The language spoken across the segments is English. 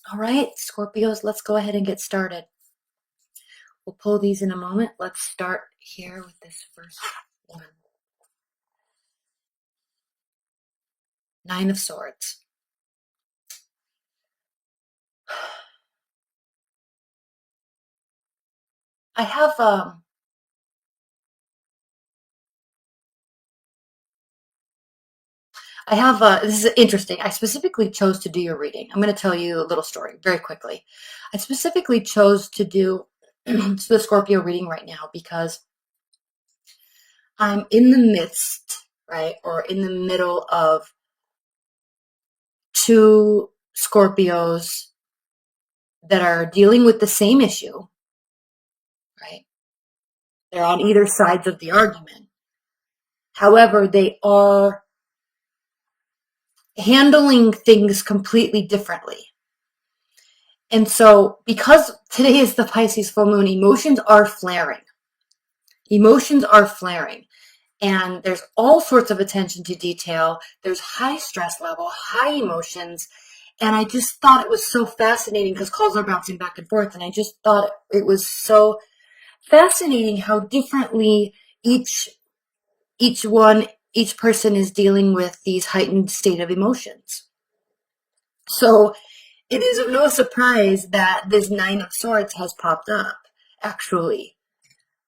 All right, Scorpios, let's go ahead and get started. We'll pull these in a moment. Let's start here with this first one. Nine of Swords. I have this is interesting. I specifically chose to do your reading. I'm going to tell you a little story very quickly. I specifically chose to do the Scorpio reading right now because I'm in the midst, right, or in the middle of two Scorpios that are dealing with the same issue, right? They're on either sides of the argument. However, they are handling things completely differently. And so, because today is the Pisces full moon, emotions are flaring. Emotions are flaring. And there's all sorts of attention to detail. There's high stress level, high emotions. And I just thought it was so fascinating because calls are bouncing back and forth. And I just thought it was so fascinating how differently each person is dealing with these heightened state of emotions. So it is of no surprise that this Nine of Swords has popped up, actually.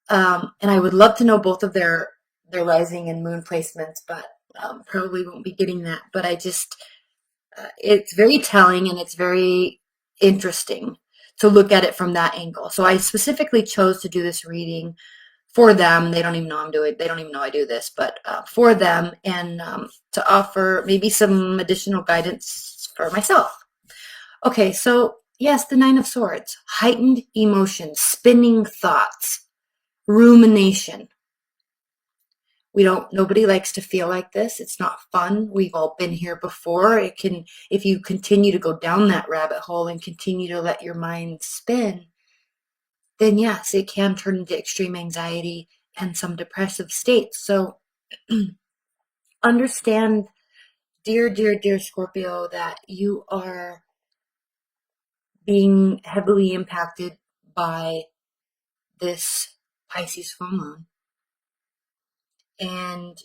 And I would love to know both of their rising and moon placements, but probably won't be getting that. But I just, it's very telling and it's very interesting to look at it from that angle. So I specifically chose to do this reading for them. They don't even know I'm doing. They don't even know I do this, but for them, and to offer maybe some additional guidance for myself. Okay, so yes, the Nine of Swords, heightened emotions, spinning thoughts, rumination. Nobody likes to feel like this. It's not fun. We've all been here before. If you continue to go down that rabbit hole and continue to let your mind spin, then yes, it can turn into extreme anxiety and some depressive states. So understand, dear, dear, dear Scorpio, that you are being heavily impacted by this Pisces full moon. And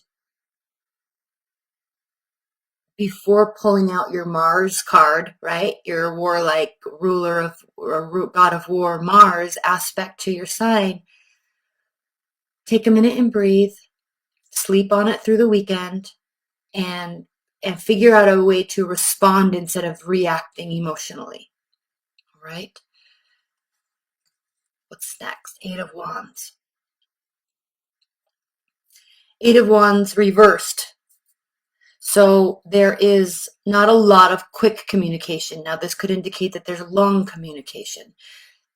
before pulling out your Mars card, right, your warlike ruler of or god of war Mars aspect to your sign, take a minute and breathe, sleep on it through the weekend, and figure out a way to respond instead of reacting emotionally. All right? What's next? Eight of Wands. Eight of Wands reversed. So there is not a lot of quick communication. Now, this could indicate that there's long communication.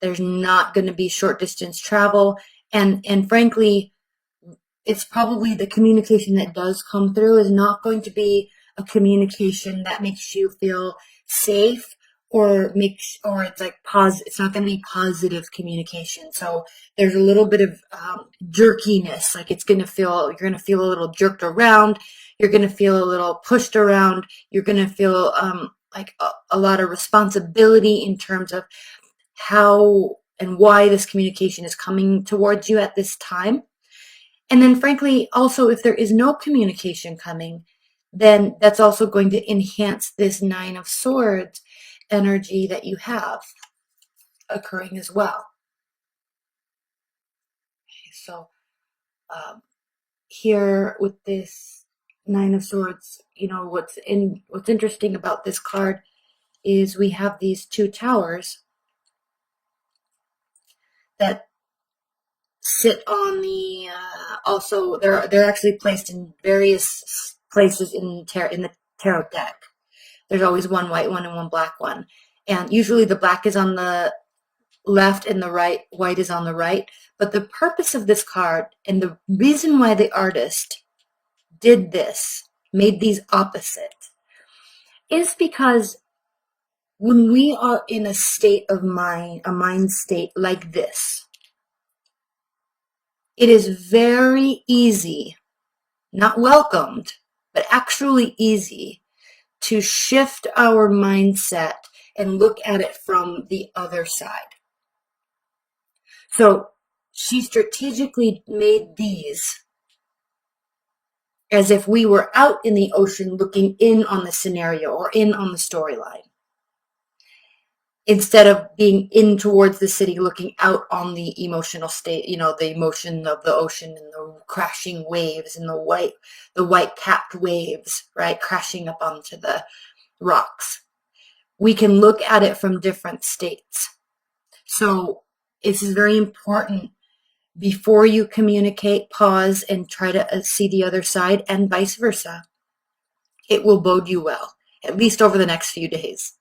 There's not going to be short distance travel. And frankly, it's probably the communication that does come through is not going to be a communication that makes you feel safe or it's like it's not going to be positive communication. So there's a little bit of jerkiness, like you're going to feel a little jerked around. You're going to feel a little pushed around. You're going to feel like a lot of responsibility in terms of how and why this communication is coming towards you at this time. And then frankly, also, if there is no communication coming, then that's also going to enhance this Nine of Swords energy that you have occurring as well. Okay, so here with this Nine of Swords, what's interesting about this card is we have these two towers that sit on the also they're actually placed in various places in the tarot deck. There's always one white one and one black one, and usually the black is on the left and the white is on the right. But the purpose of this card and the reason why the artist did this, made these opposite, is because when we are in a state of mind, a mind state like this, it is very easy, not welcomed, but actually easy to shift our mindset and look at it from the other side. So she strategically made these as if we were out in the ocean looking in on the scenario or in on the storyline, instead of being in towards the city looking out on the emotional state, the emotion of the ocean and the crashing waves and the white capped waves, right, crashing up onto the rocks. We can look at it from different states. So this is very important. Before you communicate, pause and try to see the other side, and vice versa. It will bode you well, at least over the next few days.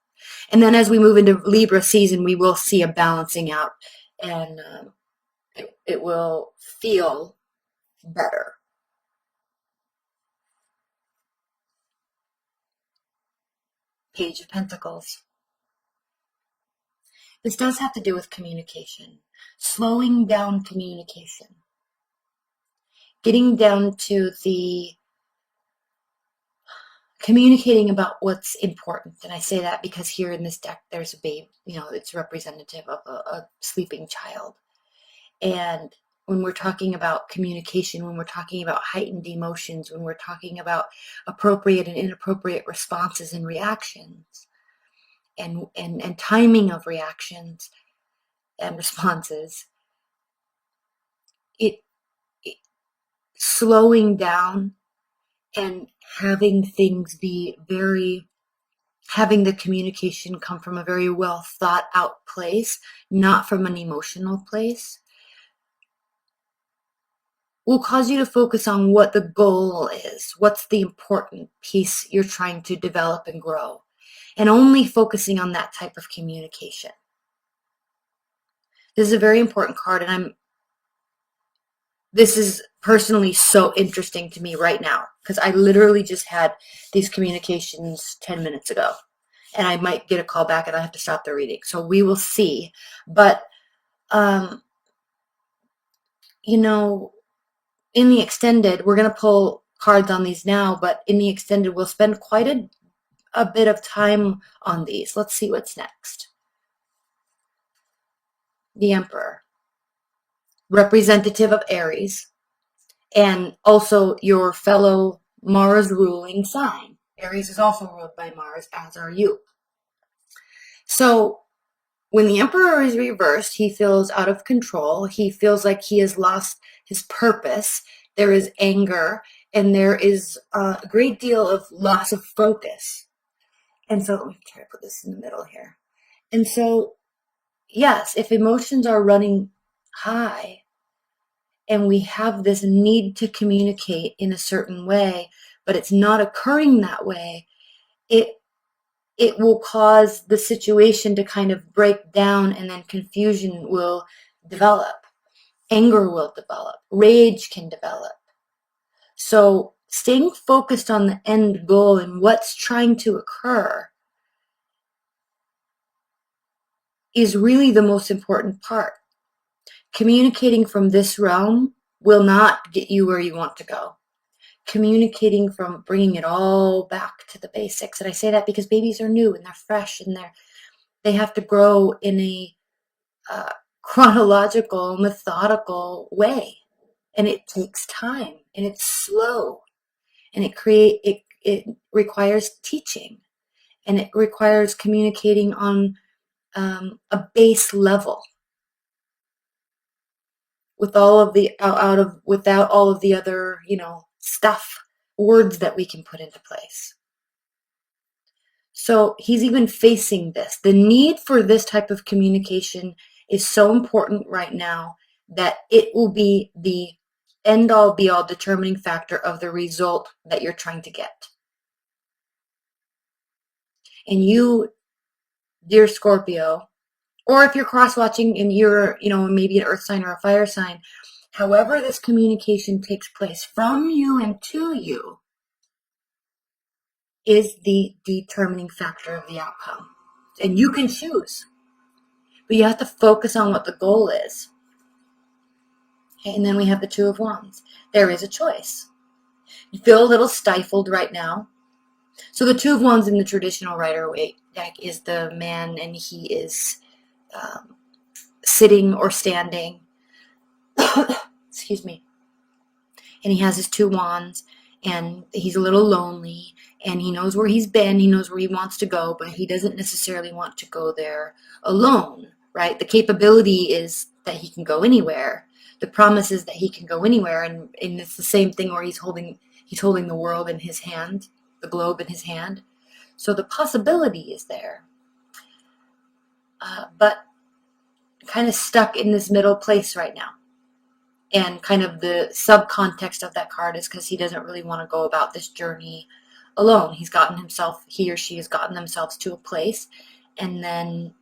And then as we move into Libra season, we will see a balancing out, and it will feel better. Page of Pentacles. This does have to do with communication, slowing down communication, getting down to the communicating about what's important. And I say that because here in this deck, there's a babe, it's representative of a sleeping child. And when we're talking about communication, when we're talking about heightened emotions, when we're talking about appropriate and inappropriate responses and reactions, and timing of reactions and responses, it slowing down and having things be having the communication come from a very well thought out place, not from an emotional place, will cause you to focus on what the goal is, what's the important piece you're trying to develop and grow, and only focusing on that type of communication. This is a very important card, and this is personally so interesting to me right now, because I literally just had these communications 10 minutes ago, and I might get a call back and I have to stop the reading. So we will see. But, in the extended, we're going to pull cards on these now, but in the extended, we'll spend quite a bit of time on these. Let's see what's next. The Emperor, representative of Aries, and also your fellow Mars ruling sign. Aries is also ruled by Mars, as are you. So when the Emperor is reversed, he feels out of control. He feels like he has lost his purpose. There is anger, and there is a great deal of loss of focus. And so let me try to put this in the middle here. And so, yes, if emotions are running high and we have this need to communicate in a certain way, but it's not occurring that way, it will cause the situation to kind of break down, and then confusion will develop. Anger will develop. Rage can develop. So staying focused on the end goal and what's trying to occur is really the most important part. Communicating from this realm will not get you where you want to go. Communicating from bringing it all back to the basics. And I say that because babies are new and they're fresh and they have to grow in a chronological, methodical way. And it takes time, and it's slow, and it requires teaching, and it requires communicating on a base level with all of the without all of the other words that we can put into place. So he's even facing this. The need for this type of communication is so important right now that it will be the end all be all determining factor of the result that you're trying to get. And you, dear Scorpio, or if you're cross-watching and you're, maybe an earth sign or a fire sign, however this communication takes place from you and to you is the determining factor of the outcome. And you can choose, but you have to focus on what the goal is. Okay, and then we have the Two of Wands. There is a choice. You feel a little stifled right now. So the Two of Wands in the traditional Rider-Waite deck is the man, and he is sitting or standing. Excuse me. And he has his two wands, and he's a little lonely, and he knows where he's been, he knows where he wants to go, but he doesn't necessarily want to go there alone, right? The capability is that he can go anywhere. The promise is that he can go anywhere, and it's the same thing where he's holding the world in his hand, the globe in his hand. So the possibility is there, but kind of stuck in this middle place right now. And kind of the subcontext of that card is because he doesn't really want to go about this journey alone. He or she has gotten themselves to a place, and then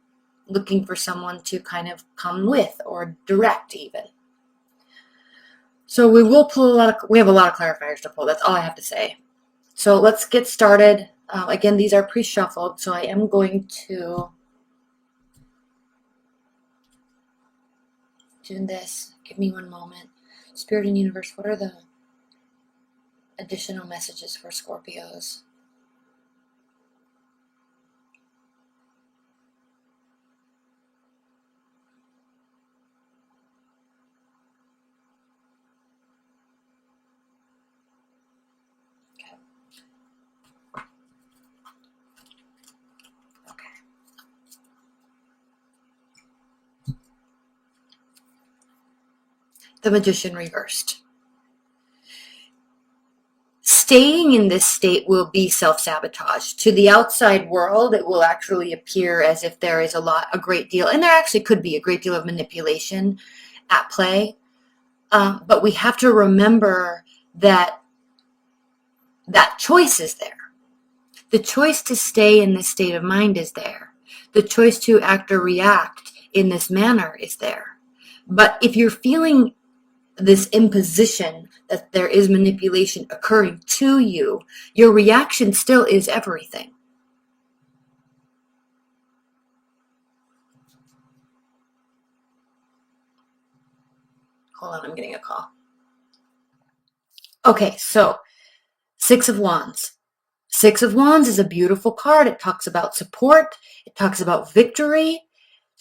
looking for someone to kind of come with or direct even. So we will pull we have a lot of clarifiers to pull. That's all I have to say. So let's get started. Again, these are pre-shuffled, so I am going to do this. Give me one moment. Spirit and universe, what are the additional messages for Scorpios? The Magician reversed. Staying in this state will be self-sabotage. To the outside world, it will actually appear as if there is a great deal, and there actually could be a great deal of manipulation at play. But we have to remember that choice is there. The choice to stay in this state of mind is there. The choice to act or react in this manner is there. But if you're feeling this imposition that there is manipulation occurring to you, your reaction still is everything. Hold on, I'm getting a call. Okay, so Six of Wands. Six of Wands is a beautiful card. It talks about support. It talks about victory.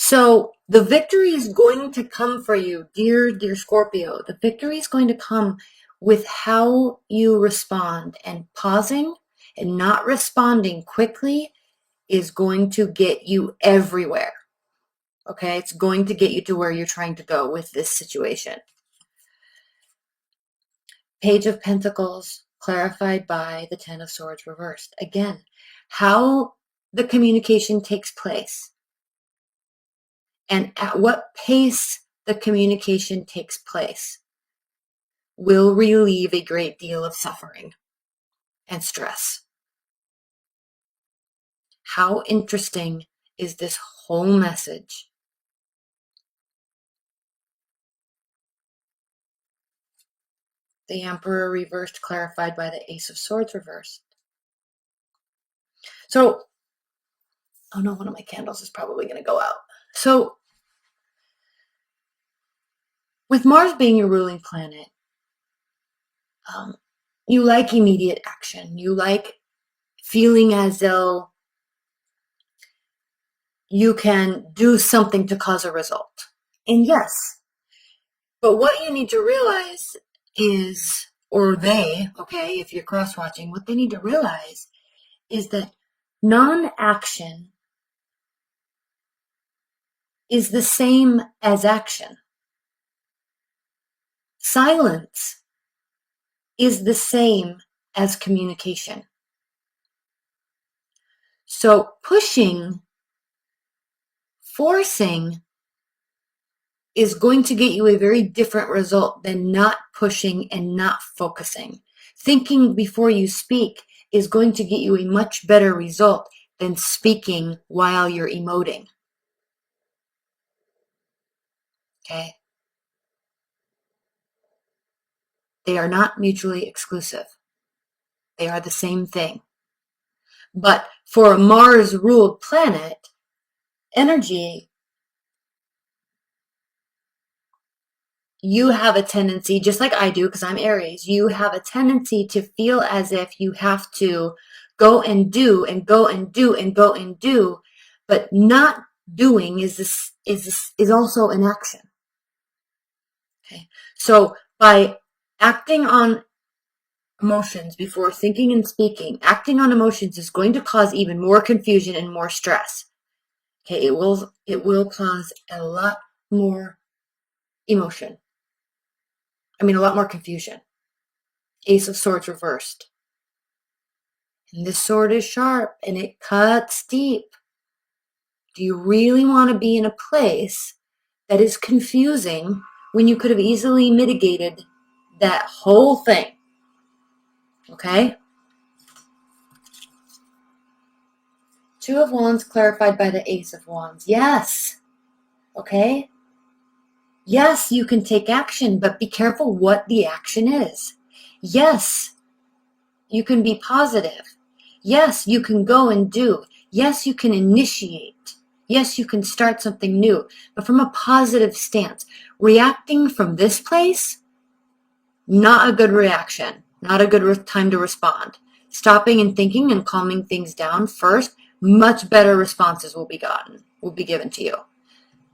So the victory is going to come for you, dear Scorpio. The victory is going to come with how you respond, and pausing and not responding quickly is going to get you everywhere. Okay, it's going to get you to where you're trying to go with this situation. Page of Pentacles clarified by the Ten of Swords reversed. Again, how the communication takes place and at what pace the communication takes place will relieve a great deal of suffering and stress. How interesting is this whole message? The Emperor reversed, clarified by the Ace of Swords reversed. So, oh no, one of my candles is probably going to go out. So, with Mars being your ruling planet, you like immediate action. You like feeling as though you can do something to cause a result. And yes, but what you need to realize is, or they, okay, if you're cross-watching, what they need to realize is that non-action is the same as action. Silence is the same as communication. So pushing, forcing is going to get you a very different result than not pushing and not focusing. Thinking before you speak is going to get you a much better result than speaking while you're emoting. Okay? They are not mutually exclusive. They are the same thing. But for a Mars-ruled planet, energy, you have a tendency, just like I do because I'm Aries, you have a tendency to feel as if you have to go and do and go and do and go and do, but not doing is also an action. Okay, so by acting on emotions before thinking and speaking, acting on emotions is going to cause even more confusion and more stress. Okay, it will cause a lot more emotion. I mean, a lot more confusion. Ace of Swords reversed. And this sword is sharp and it cuts deep. Do you really want to be in a place that is confusing when you could have easily mitigated that whole thing? Okay? Two of Wands clarified by the Ace of Wands. Yes. Okay? Yes, you can take action, but be careful what the action is. Yes, you can be positive. Yes, you can go and do. Yes, you can initiate. Yes, you can start something new, but from a positive stance. Reacting from this place, not a good reaction, not a good time to respond. Stopping and thinking and calming things down first, much better responses will be given to you.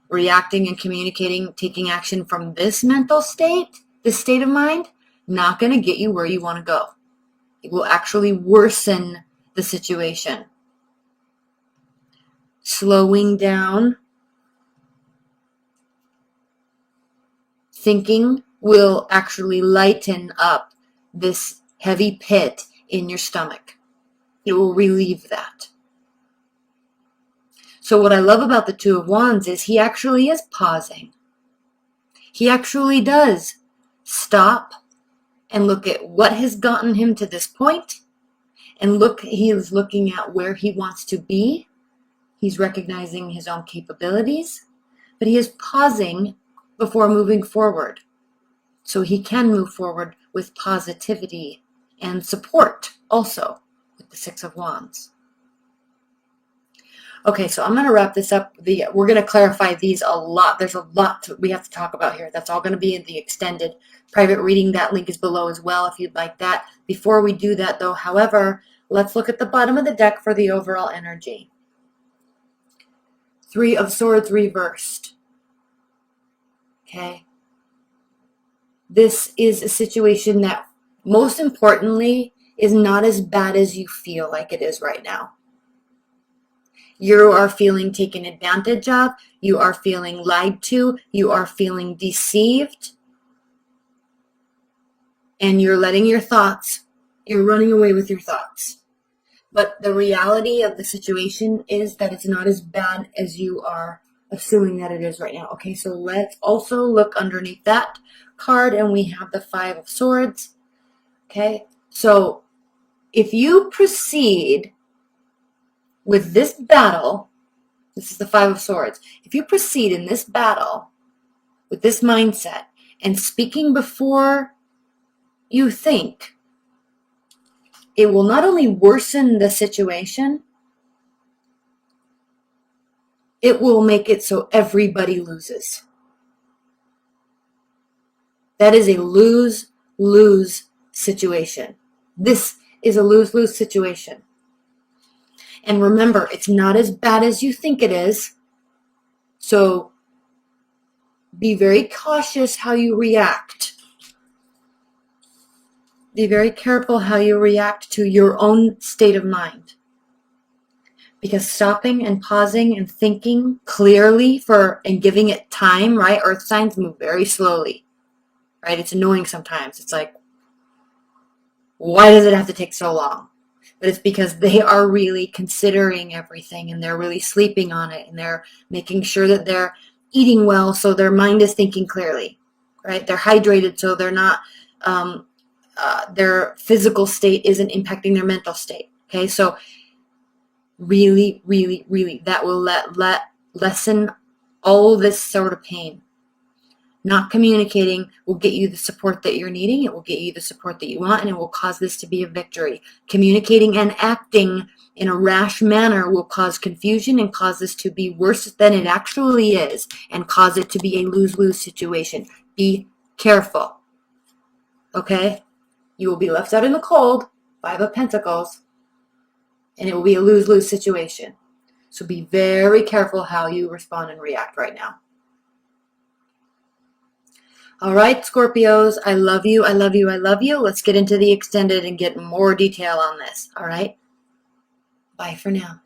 Reacting and communicating, taking action from this mental state, this state of mind, not going to get you where you want to go. It will actually worsen the situation. Slowing down, thinking will actually lighten up this heavy pit in your stomach. It will relieve that. So what I love about the Two of Wands is he actually is pausing. He actually does stop and look at what has gotten him to this point, and he is looking at where he wants to be. He's recognizing his own capabilities, but he is pausing before moving forward. So he can move forward with positivity and support also with the Six of Wands. Okay, so I'm going to wrap this up. We're going to clarify these a lot. There's a lot we have to talk about here. That's all going to be in the extended private reading. That link is below as well if you'd like that. Before we do that, though, however, let's look at the bottom of the deck for the overall energy. Three of Swords reversed. Okay. This is a situation that, most importantly, is not as bad as you feel like it is right now. You are feeling taken advantage of. You are feeling lied to. You are feeling deceived. And you're letting your thoughts, you're running away with your thoughts. But the reality of the situation is that it's not as bad as you are assuming that it is right now. Okay, so let's also look underneath that card, and we have the Five of Swords. Okay, so if you proceed with this battle, this is the Five of Swords. If you proceed in this battle with this mindset and speaking before you think, it will not only worsen the situation, it will make it so everybody loses. That is a lose-lose situation. This is a lose-lose situation. And remember, it's not as bad as you think it is. So be very cautious how you react. Be very careful how you react to your own state of mind. Because stopping and pausing and thinking clearly and giving it time, right? Earth signs move very slowly, right? It's annoying sometimes. It's like, why does it have to take so long? But it's because they are really considering everything, and they're really sleeping on it, and they're making sure that they're eating well so their mind is thinking clearly, right? They're hydrated so they're not, their physical state isn't impacting their mental state. Okay, so really, really, really, that will lessen all this sort of pain. Not communicating will get you the support that you're needing. It will get you the support that you want, and it will cause this to be a victory. Communicating and acting in a rash manner will cause confusion and cause this to be worse than it actually is, and cause it to be a lose-lose situation. Be careful. Okay? You will be left out in the cold. Five of Pentacles. And it will be a lose-lose situation. So be very careful how you respond and react right now. All right, Scorpios, I love you, I love you, I love you. Let's get into the extended and get more detail on this, all right? Bye for now.